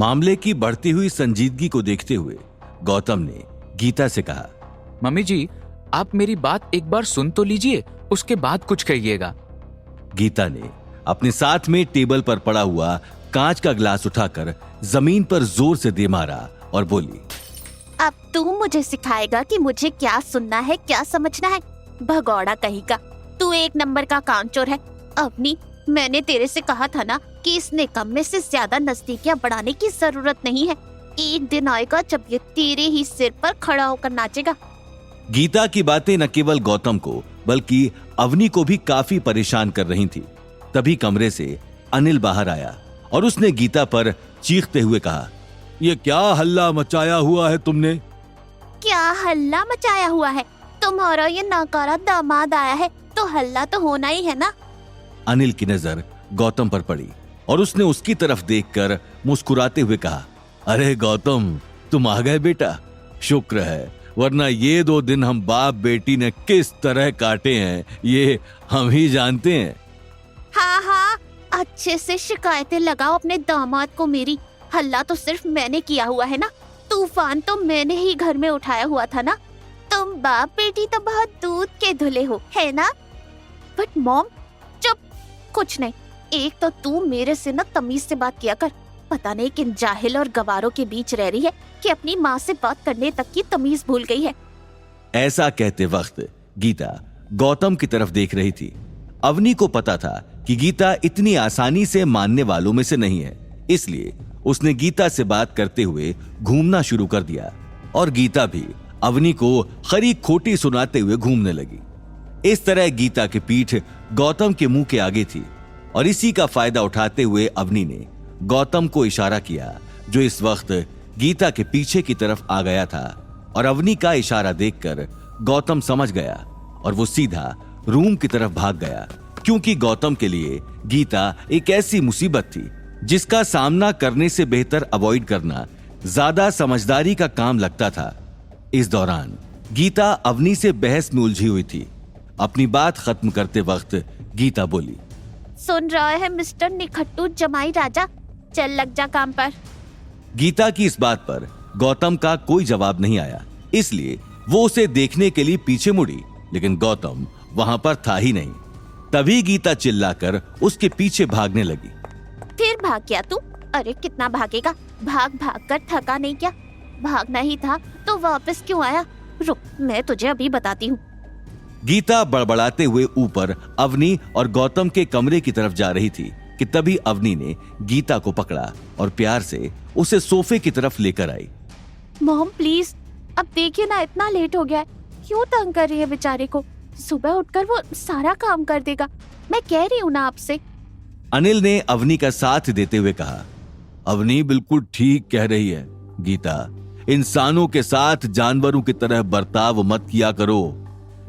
मामले की बढ़ती हुई संजीदगी को देखते हुए गौतम ने गीता से कहा, मम्मी जी, आप मेरी बात एक बार सुन तो लीजिए, उसके बाद कुछ कहिएगा। गीता ने अपने साथ में टेबल पर पड़ा हुआ कांच का ग्लास उठाकर जमीन पर जोर से दे मारा और बोली, अब तू मुझे सिखाएगा कि मुझे क्या सुनना है, क्या समझना है? भगौड़ा कहीं का, तू एक नंबर का कामचोर है। अवनी, मैंने तेरे से कहा था ना कि इस निकम्मे से ज्यादा नजदीकियां बढ़ाने की जरूरत नहीं है। एक दिन आएगा जब ये तेरे ही सिर पर खड़ा होकर नाचेगा। गीता की बातें न केवल गौतम को बल्कि अवनी को भी काफी परेशान कर रही थी। तभी कमरे से अनिल बाहर आया और उसने गीता पर चीखते हुए कहा, ये क्या हल्ला मचाया हुआ है तुमने? क्या हल्ला मचाया हुआ है? तुम्हारा ये नाकारा दामाद आया है तो हल्ला तो होना ही है ना। अनिल की नजर गौतम पर पड़ी और उसने उसकी तरफ देखकर मुस्कुराते हुए कहा, अरे गौतम, तुम आ गए बेटा, शुक्र है, वरना ये 2 दिन हम बाप बेटी ने किस तरह काटे हैं ये हम ही जानते हैं। हाँ हाँ, अच्छे से शिकायतें लगाओ अपने दामाद को मेरी। हल्ला तो सिर्फ मैंने किया हुआ है ना, तूफान तो मैंने ही घर में उठाया हुआ था ना। तुम बाप बेटी तो बहुत दूध के धुले हो, है ना? बट मॉम, चुप, कुछ नहीं। एक तो तू मेरे से ना तमीज से बात किया कर। पता नहीं किन जाहिल और गवारों के बीच रह रही है कि अपनी माँ से बात करने तक की तमीज भूल गई है। ऐसा कहते वक्त गीता गौतम की तरफ देख रही थी। अवनी को पता था कि गीता इतनी आसानी से मानने वालों में से नहीं है, इसलिए उसने गीता से बात करते हुए घूमना शुरू कर दिया और गीता भी अवनी को खरी खोटी सुनाते हुए घूमने लगी। इस तरह गीता की पीठ गौतम के मुंह के आगे थी और इसी का फायदा उठाते हुए अवनी ने गौतम को इशारा किया, जो इस वक्त गीता के पीछे की तरफ आ गया था। और अवनी का इशारा देखकर गौतम समझ गया और वो सीधा रूम की तरफ भाग गया, क्योंकि गौतम के लिए गीता एक ऐसी मुसीबत थी जिसका सामना करने से बेहतर अवॉइड करना ज्यादा समझदारी का काम लगता था। इस दौरान गीता अवनी से बहस में उलझी हुई थी। अपनी बात खत्म करते वक्त गीता बोली, सुन रहा है मिस्टर निखट्टू जमाई राजा, चल लग जा काम पर। गीता की इस बात पर गौतम का कोई जवाब नहीं आया, इसलिए वो उसे देखने के लिए पीछे मुड़ी, लेकिन गौतम वहां पर था ही नहीं। तभी गीता चिल्लाकर उसके पीछे भागने लगी। फिर भाग गया तू? अरे कितना भागेगा, भाग भाग कर थका नहीं क्या? भागना ही था तो वापस क्यों आया? रुक, मैं तुझे अभी बताती हूँ। गीता बड़बड़ाते हुए ऊपर अवनी और गौतम के कमरे की तरफ जा रही थी कि तभी अवनी ने गीता को पकड़ा और प्यार से उसे सोफे की तरफ लेकर आई। मॉम प्लीज, अब देखिए ना, इतना लेट हो गया है, क्यों तंग कर रही है बेचारे को? सुबह उठकर वो सारा काम कर देगा, मैं कह रही हूँ ना आपसे। अनिल ने अवनी का साथ देते हुए कहा, अवनी बिल्कुल ठीक कह रही है गीता, इंसानों के साथ जानवरों की तरह बर्ताव मत किया करो।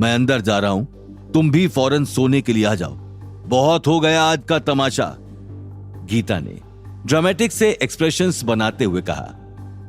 मैं अंदर जा रहा हूं, तुम भी फौरन सोने के लिए आ जाओ, बहुत हो गया आज का तमाशा। गीता ने ड्रामेटिक से एक्सप्रेशंस बनाते हुए कहा,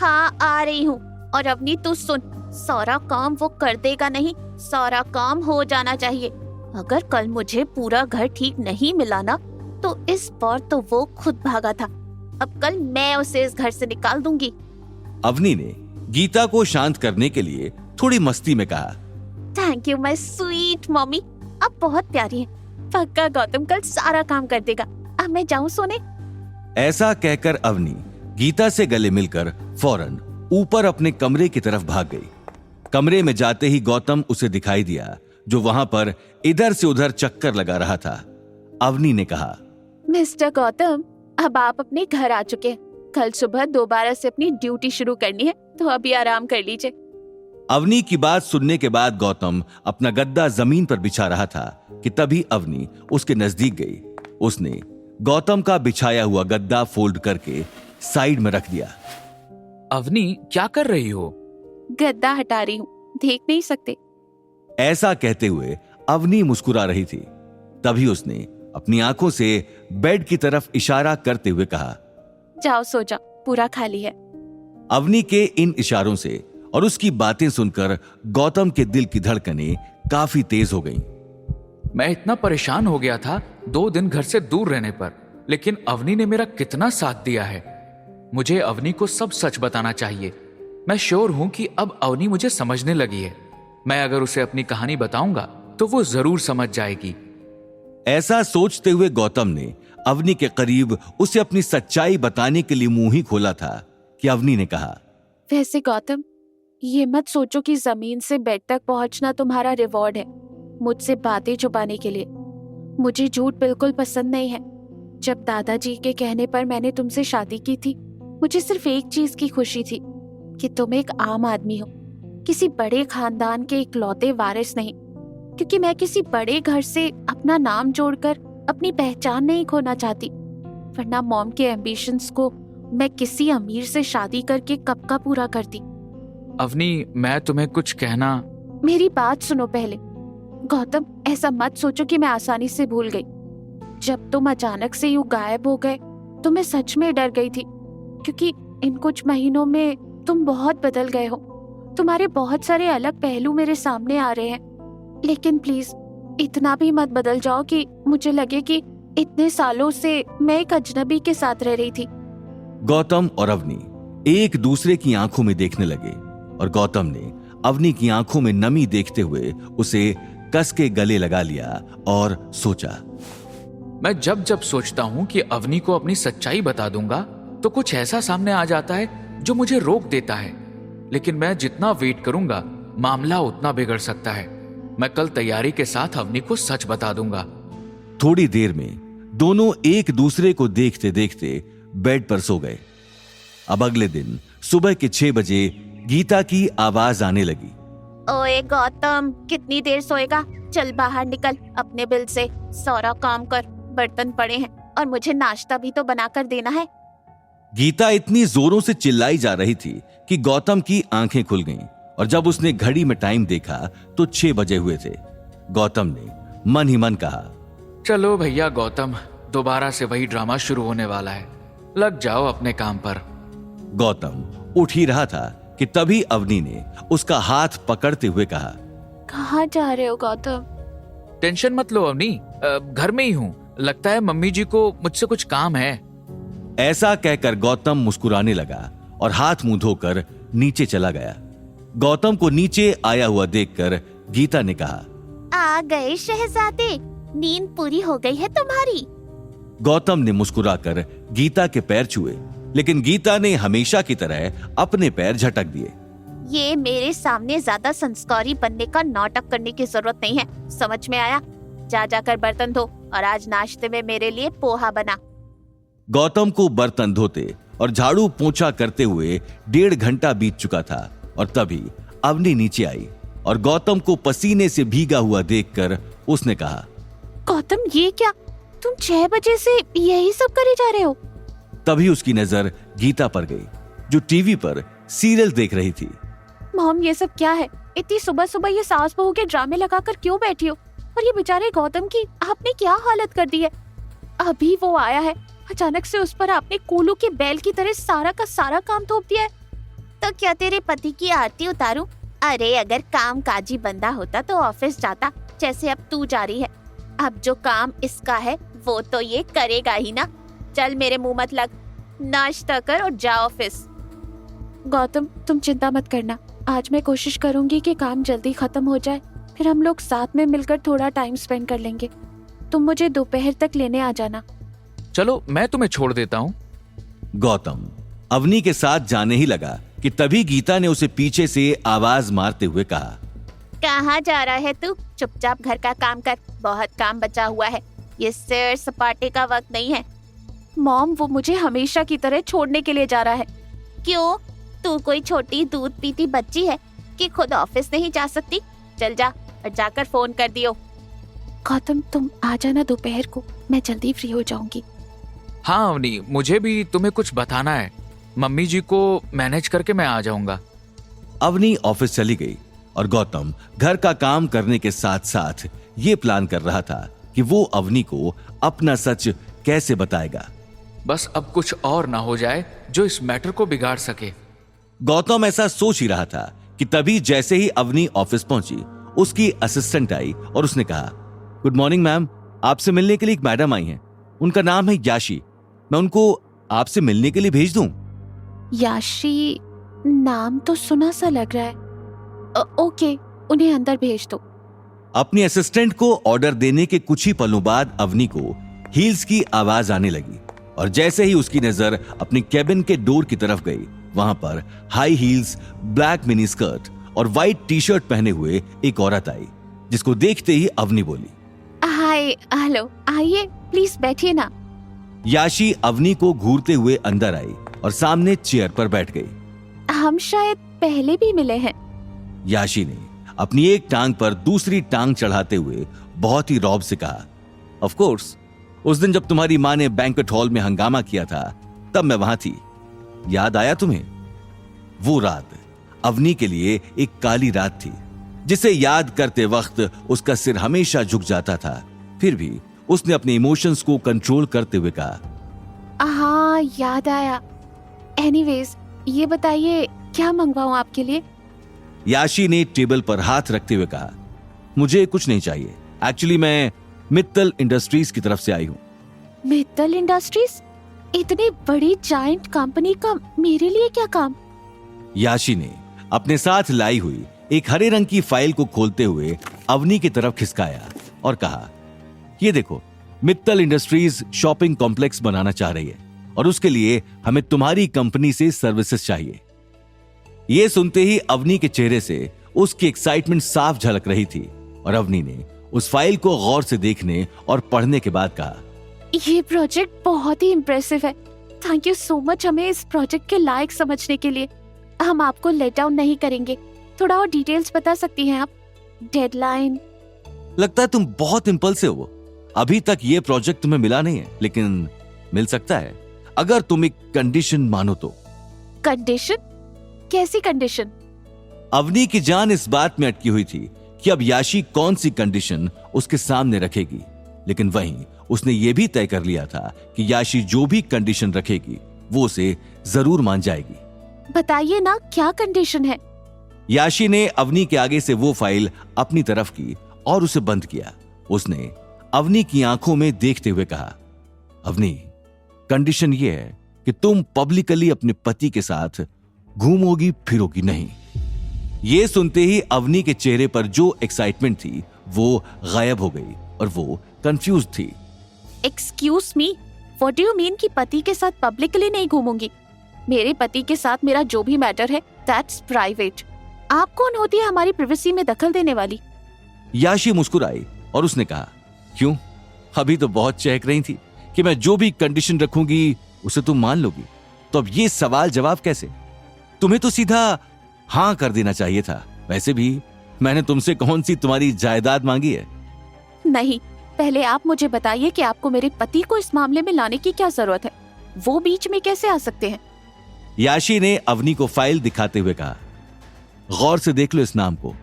हाँ आ रही हूँ। और अवनी तू सुन, सारा काम वो कर देगा नहीं, सारा काम हो जाना चाहिए। अगर कल मुझे पूरा घर ठीक नहीं मिला ना, तो इस बार तो वो खुद भागा था, अब कल मैं उसे इस घर से निकाल दूंगी। अवनी ने गीता को शांत करने के लिए थोड़ी मस्ती में कहा, thank you my sweet mummy, अब बहुत प्यारी है। पक्का गौतम कल सारा काम कर देगा। अब मैं जाऊं सोने? ऐसा कहकर अवनी गीता से गले मिलकर फौरन ऊपर अपने कमरे की तरफ भाग गई। कमरे में जाते ही गौतम उसे दिखाई दिया, जो वहां पर इधर से उधर चक्कर लगा रहा था। अवनी ने कहा, मिस्टर गौतम, अब आप अपने घर आ चुके हैं। कल सुबह दोबारा से अपनी ड्यूटी शुरू करनी है, तो अभी आराम कर लीजिए। अवनी की बात सुनने के बाद गौतम अपना गद्दा जमीन पर बिछा रहा था कि तभी अवनी उसके नजदीक गई। उसने गौतम का बिछाया हुआ गद्दा फोल्ड करके साइड में रख दिया। अवनी, क्या कर रही हो? गद्दा हटा रही हूँ, देख नहीं सकते? ऐसा कहते हुए अवनी मुस्कुरा रही थी। तभी उसने अपनी आंखों से बेड की तरफ इशारा करते हुए कहा, जाओ सो जाओ, पूरा खाली है। अवनी के इन इशारों से और उसकी बातें सुनकर गौतम के दिल की धड़कनें काफी तेज हो गईं। मैं इतना परेशान हो गया था 2 दिन घर से दूर रहने पर, लेकिन अवनी ने मेरा कितना साथ दिया है। मुझे अवनी को सब सच बताना चाहिए। मैं श्योर हूं कि अब अवनी मुझे समझने लगी है। मैं अगर उसे अपनी कहानी बताऊंगा तो वो जरूर समझ जाएगी। ऐसा सोचते हुए गौतम ने अवनी के करीब उसे अपनी सच्चाई बताने के लिए मुंह ही खोला था कि अवनी ने कहा, वैसे गौतम, ये मत सोचो कि जमीन से बेड तक पहुंचना तुम्हारा रिवॉर्ड है मुझसे बातें छुपाने के लिए। मुझे झूठ बिल्कुल पसंद नहीं है। जब दादाजी के कहने पर मैंने तुमसे शादी की थी, मुझे सिर्फ एक चीज की खुशी थी कि तुम एक आम आदमी हो, किसी बड़े खानदान के इकलौते वारिस नहीं। क्योंकि मैं किसी बड़े घर से अपना नाम जोड़कर अपनी पहचान नहीं खोना चाहती, वरना मॉम के एम्बिशंस को मैं किसी अमीर से शादी करके कब का पूरा करती। अवनी, मैं तुम्हें कुछ कहना। मेरी बात सुनो पहले। गौतम, ऐसा मत सोचो कि मैं आसानी से भूल गई। जब तुम अचानक से यूं गायब हो गए तो मैं सच में डर गई थी, क्योंकि इन कुछ महीनों में तुम बहुत बदल गए हो। तुम्हारे बहुत सारे अलग पहलू मेरे सामने आ रहे हैं। लेकिन प्लीज इतना भी मत बदल जाओ कि मुझे लगे कि इतने सालों से मैं एक अजनबी के साथ रह रही थी। गौतम और अवनी एक दूसरे की आंखों में देखने लगे और गौतम ने अवनी की आंखों में नमी देखते हुए उसे कस के गले लगा लिया और सोचा, मैं जब जब सोचता हूं कि अवनी को अपनी सच्चाई बता दूंगा तो कुछ ऐसा सामने आ जाता है जो मुझे रोक देता है। लेकिन मैं जितना वेट करूंगा मामला उतना बिगड़ सकता है। मैं कल तैयारी के साथ अवनी को सच बता दूंगा। थोड़ी देर में दोनों एक दूसरे को देखते देखते बेड पर सो गए। अब अगले दिन सुबह के 6 बजे गीता की आवाज आने लगी। ओए गौतम, कितनी देर सोएगा? चल बाहर निकल अपने बिल से, सारा काम कर, बर्तन पड़े हैं और मुझे नाश्ता भी तो बनाकर देना है। गीता इतनी जोरों से चिल्लाई जा रही थी कि गौतम की आंखें खुल गईं और जब उसने घड़ी में टाइम देखा तो 6 बजे हुए थे। गौतम ने मन ही मन कहा, चलो भैया गौतम, दोबारा से वही ड्रामा शुरू होने वाला है, लग जाओ अपने काम पर। गौतम उठ ही रहा था कि तभी अवनी ने उसका हाथ पकड़ते हुए कहा, कहाँ जा रहे हो गौतम? टेंशन मत लो अवनी, घर में ही हूँ। लगता है मम्मी जी को मुझसे कुछ काम है। ऐसा कहकर गौतम मुस्कुराने लगा और हाथ मुंह धोकर नीचे चला गया। गौतम को नीचे आया हुआ देखकर गीता ने कहा, आ गए शहजादे, नींद पूरी हो गई है तुम्हारी। गौतम ने मुस्कुराकर गीता के पैर छुए, लेकिन गीता ने हमेशा की तरह अपने पैर झटक दिए। ये मेरे सामने ज्यादा संस्कारी बनने का नाटक करने की जरूरत नहीं है, समझ में आया? जा जाकर बर्तन धो और आज नाश्ते में मेरे लिए पोहा बना। गौतम को बर्तन धोते और झाड़ू पोंछा करते हुए 1.5 घंटा बीत चुका था और तभी अवनी नीचे आई और गौतम को पसीने से भीगा हुआ देखकर उसने कहा, गौतम, ये क्या? तुम 6 बजे से यही सब करे जा रहे हो? तभी उसकी नजर गीता पर गई जो टीवी पर सीरियल देख रही थी। मॉम, ये सब क्या है? इतनी सुबह सुबह ये सास बहू के ड्रामे लगाकर क्यों बैठी हो? और ये बेचारे गौतम की आपने क्या हालत कर दी है? अभी वो आया है, अचानक से उस पर आपने कोलू के बैल की तरह सारा का सारा काम थोप दिया है। तो क्या तेरे पति की आरती उतारूं? अरे अगर काम काजी बंदा होता तो ऑफिस जाता, जैसे अब तू जा रही है। अब जो काम इसका है वो तो ये करेगा ही ना। चल मेरे मुंह मत लग, नाश्ता कर और जा ऑफिस। गौतम, तुम चिंता मत करना, आज मैं कोशिश करूंगी कि काम जल्दी खत्म हो जाए, फिर हम लोग साथ में मिलकर थोड़ा टाइम स्पेंड कर लेंगे। तुम मुझे दोपहर तक लेने आ जाना। चलो मैं तुम्हें छोड़ देता हूँ। गौतम अवनी के साथ जाने ही लगा कि तभी गीता ने उसे पीछे से आवाज मारते हुए कहा, कहाँ जा रहा है तू? चुपचाप घर का काम कर, बहुत काम बचा हुआ है, ये सैर सपाटे का वक्त नहीं है। मॉम, वो मुझे हमेशा की तरह छोड़ने के लिए जा रहा है। क्यों? तू कोई छोटी दूध पीती बच्ची है कि खुद ऑफिस नहीं जा सकती? चल जा और जाकर फोन कर दियो। गौतम, तुम आ जाना दोपहर को, मैं जल्दी फ्री हो जाऊंगी। हाँ अवनी, मुझे भी तुम्हें कुछ बताना है। मम्मी जी को मैनेज करके मैं आ जाऊंगा। अवनी ऑफिस चली गई और गौतम घर का काम करने के साथ साथ ये प्लान कर रहा था कि वो अवनी को अपना सच कैसे बताएगा। बस अब कुछ और ना हो जाए जो इस मैटर को बिगाड़ सके। गौतम ऐसा सोच ही रहा था कि तभी जैसे ही अवनी ऑफिस पहुंची, उसकी असिस्टेंट आई और उसने कहा, गुड मॉर्निंग मैम, आपसे मिलने के लिए एक मैडम आई हैं, उनका नाम है याशी। मैं उनको आपसे मिलने के लिए भेज दूं? याशी नाम तो सुना सा लग रहा है। ओके, उन्हें अंदर भेज दो। अपनी असिस्टेंट को ऑर्डर देने के कुछ ही पलों बाद अवनी को हील्स की आवाज आने लगी और जैसे ही उसकी नजर अपने कैबिन के डोर की तरफ गई, वहां पर high heels, black mini skirt और व्हाइट टी शर्ट पहने हुए एक औरत आई, जिसको देखते ही अवनी बोली, हाय, हेलो, आइए प्लीज बैठिए ना। याशी अवनी को घूरते हुए अंदर आई और सामने चेयर पर बैठ गई। हम शायद पहले भी मिले हैं। याशी ने अपनी एक टांग पर दूसरी टांग चढ़ाते हुए बहुत ही रौब से कहा, ऑफ कोर्स, उस दिन जब तुम्हारी माँ ने बैंक्वेट हॉल में हंगामा किया था तब मैं वहां थी, याद आया तुम्हें? वो रात अवनी के लिए एक काली रात थी, जिसे याद करते वक्त उसका सिर हमेशा झुक जाता था। फिर भी उसने अपने इमोशंस को कंट्रोल करते हुए कहा, हाँ, याद आया। एनीवेज, ये बताइए क्या मंगवाऊं आपके लिए? याशी ने टेबल पर हाथ रखते हुए कहा, मुझे कुछ नहीं चाहिए। एक्चुअली मैं मित्तल इंडस्ट्रीज की तरफ से आई हूँ। मित्तल इंडस्ट्रीज? इतनी बड़ी जायंट कंपनी का मेरे लिए क्या काम? याशी ने अपने साथ लाई हुई एक हरे रंग की फाइल को खोलते हुए अवनी की तरफ खिसकाया और कहा, ये देखो, मित्तल इंडस्ट्रीज शॉपिंग कॉम्प्लेक्स बनाना चाह रही है और उसके लिए हमें तुम्हारी कंपनी से सर्विसेज चाहिए। ये सुनते ही अवनी के चेहरे से उसकी एक्साइटमेंट साफ झलक रही थी और अवनी ने उस फाइल को गौर से देखने और पढ़ने के बाद कहा, ये प्रोजेक्ट बहुत ही इम्प्रेसिव है। थैंक यू सो मच हमें इस प्रोजेक्ट के लायक समझने के लिए। हम आपको लेट डाउन नहीं करेंगे। थोड़ा और डिटेल्स बता सकती हैं आप? डेडलाइन? लगता है तुम बहुत इम्पल्सिव हो। अभी तक ये प्रोजेक्ट तुम्हें मिला नहीं है, लेकिन मिल सकता है अगर तुम एक कंडीशन मानो तो। कंडीशन? कैसी कंडीशन? अवनी की जान इस बात में अटकी हुई थी कि अब याशी कौन सी कंडीशन उसके सामने रखेगी, लेकिन वहीं उसने ये भी तय कर लिया था कि याशी जो भी कंडीशन रखेगी वो उसे जरूर मान जाएगी। बताइए ना, क्या कंडीशन है? याशी ने अवनी के आगे से वो फाइल अपनी तरफ की और उसे बंद किया। उसने अवनी की आंखों में देखते हुए कहा, अवनी, कंडीशन ये है कि तुम पब्लिकली अपने पति के साथ घूमोगी फिरोगी नहीं। ये सुनते ही अवनी के चेहरे पर जो एक्साइटमेंट थी वो गायब हो गई और वो कंफ्यूज थी। Excuse me, what do you mean कि पति के साथ पब्लिकली नहीं घूमूंगी? मेरे पति के साथ मेरा जो भी मैटर है दैट्स प्राइवेट। आप कौन होती है हमारी प्राइवेसी में दखल देने वाली? याशी मुस्कुराई और उसने कहा, क्यों, अभी तो बहुत चहक रही थी कि मैं जो भी कंडीशन रखूंगी उसे तुम मान लोगी, तो अब ये सवाल जवाब कैसे? तुम्हें तो सीधा हां कर देना चाहिए था। वैसे भी मैंने तुमसे कौन सी तुम्हारी जायदाद मांगी है? नहीं, पहले आप मुझे बताइए कि आपको मेरे पति को इस मामले में लाने की क्या जरूरत है? वो बीच में कैसे आ सकते हैं? याशी ने अवनी को फाइल दिखाते हुए कहा, गौर से देख लो इस नाम को,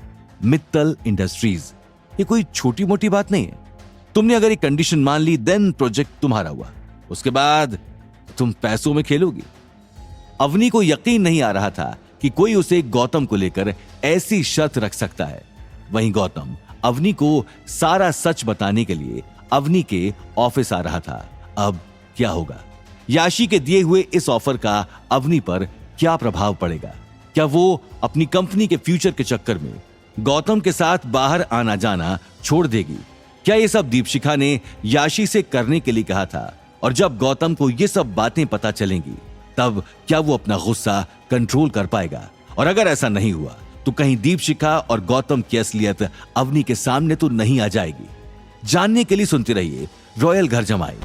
मित्तल इंडस्ट्रीज। ये कोई छोटी मोटी बात नहीं है। तुमने अगर ये कंडीशन मान ली देन प्रोजेक्ट तुम्हारा हुआ, उसके बाद तुम पैसों में खेलोगी। अवनी को यकीन नहीं आ रहा था कि कोई उसे गौतम को लेकर ऐसी शर्त रख सकता है। वहीं गौतम अवनी को सारा सच बताने के लिए अवनी के ऑफिस आ रहा था। अब क्या होगा? याशी के दिए हुए इस ऑफर का अवनी पर क्या प्रभाव पड़ेगा? क्या वो अपनी कंपनी के फ्यूचर के चक्कर में गौतम के साथ बाहर आना जाना छोड़ देगी? क्या ये सब दीपशिखा ने याशी से करने के लिए कहा था? और जब गौतम को ये सब बातें पता चलेंगी तब क्या वो अपना गुस्सा कंट्रोल कर पाएगा? और अगर ऐसा नहीं हुआ तो कहीं दीपशिखा और गौतम की असलियत अवनी के सामने तो नहीं आ जाएगी? जानने के लिए सुनते रहिए रॉयल घर जमाई।